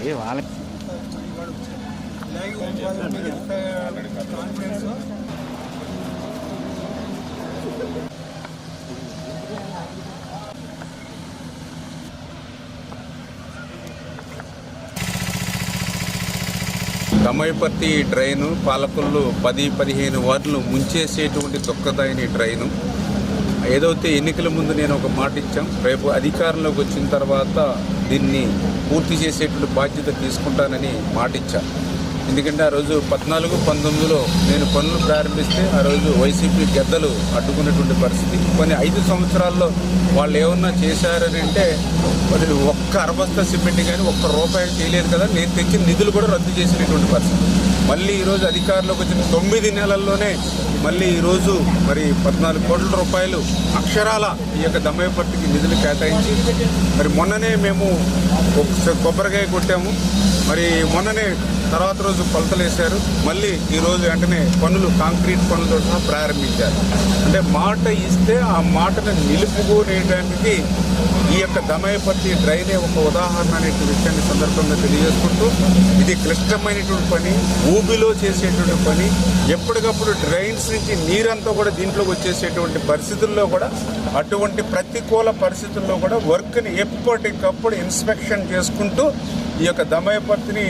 ఏ వాళ్ళ దమ్మాయిపర్తి ట్రైను పాలకొల్లు 10-15 వార్డులు ముంచేసేటువంటి దుఃఖదాయని ట్రైను. ఏదైతే ఎన్నికల ముందు నేను ఒక మాట ఇచ్చాం, రేపు అధికారంలోకి వచ్చిన తర్వాత దీన్ని పూర్తి చేసేటువంటి బాధ్యత తీసుకుంటానని మాట ఇచ్చాను. ఎందుకంటే ఆ రోజు 14-19లో నేను పనులు ప్రారంభిస్తే ఆ రోజు వైసీపీ గద్దలు అడ్డుకున్నటువంటి పరిస్థితి. కొన్ని 5 సంవత్సరాల్లో వాళ్ళు ఏమన్నా చేశారని అంటే మరి ఒక్క అరబస్తా సిమెంట్ కానీ ఒక్క రూపాయి చేయలేదు కదా. నేను తెచ్చిన నిధులు కూడా రద్దు చేసినటువంటి పరిస్థితి. మళ్ళీ ఈరోజు అధికారంలోకి వచ్చిన 9 నెలల్లోనే మళ్ళీ ఈరోజు మరి 14 కోట్ల రూపాయలు అక్షరాల ఈ యొక్క దమ్మాయిపర్తికి నిధులు కేటాయించి మరి మొన్ననే మేము కొబ్బరికాయ కొట్టాము. మరి మొన్ననే తర్వాత రోజు కొలతలు వేశారు. మళ్ళీ ఈరోజు వెంటనే పనులు కాంక్రీట్ పనులతో సహా ప్రారంభించారు. అంటే మాట ఇస్తే ఆ మాటను నిలుపుకునేటానికి ఈ యొక్క దమ్మాయిపర్తి డ్రైనే ఒక ఉదాహరణ అనే విషయాన్ని సందర్భంగా తెలియజేసుకుంటూ, ఇది క్లిష్టమైనటువంటి పని, ఊబిలో చేసేటువంటి పని. ఎప్పటికప్పుడు డ్రైన్స్ నుంచి నీరంతా కూడా దీంట్లోకి వచ్చేసేటువంటి పరిస్థితుల్లో కూడా, అటువంటి ప్రతికూల పరిస్థితుల్లో కూడా వర్క్ని ఎప్పటికప్పుడు ఇన్స్పెక్షన్ చేసుకుంటూ ఈ యొక్క దమ్మాయిపర్తిని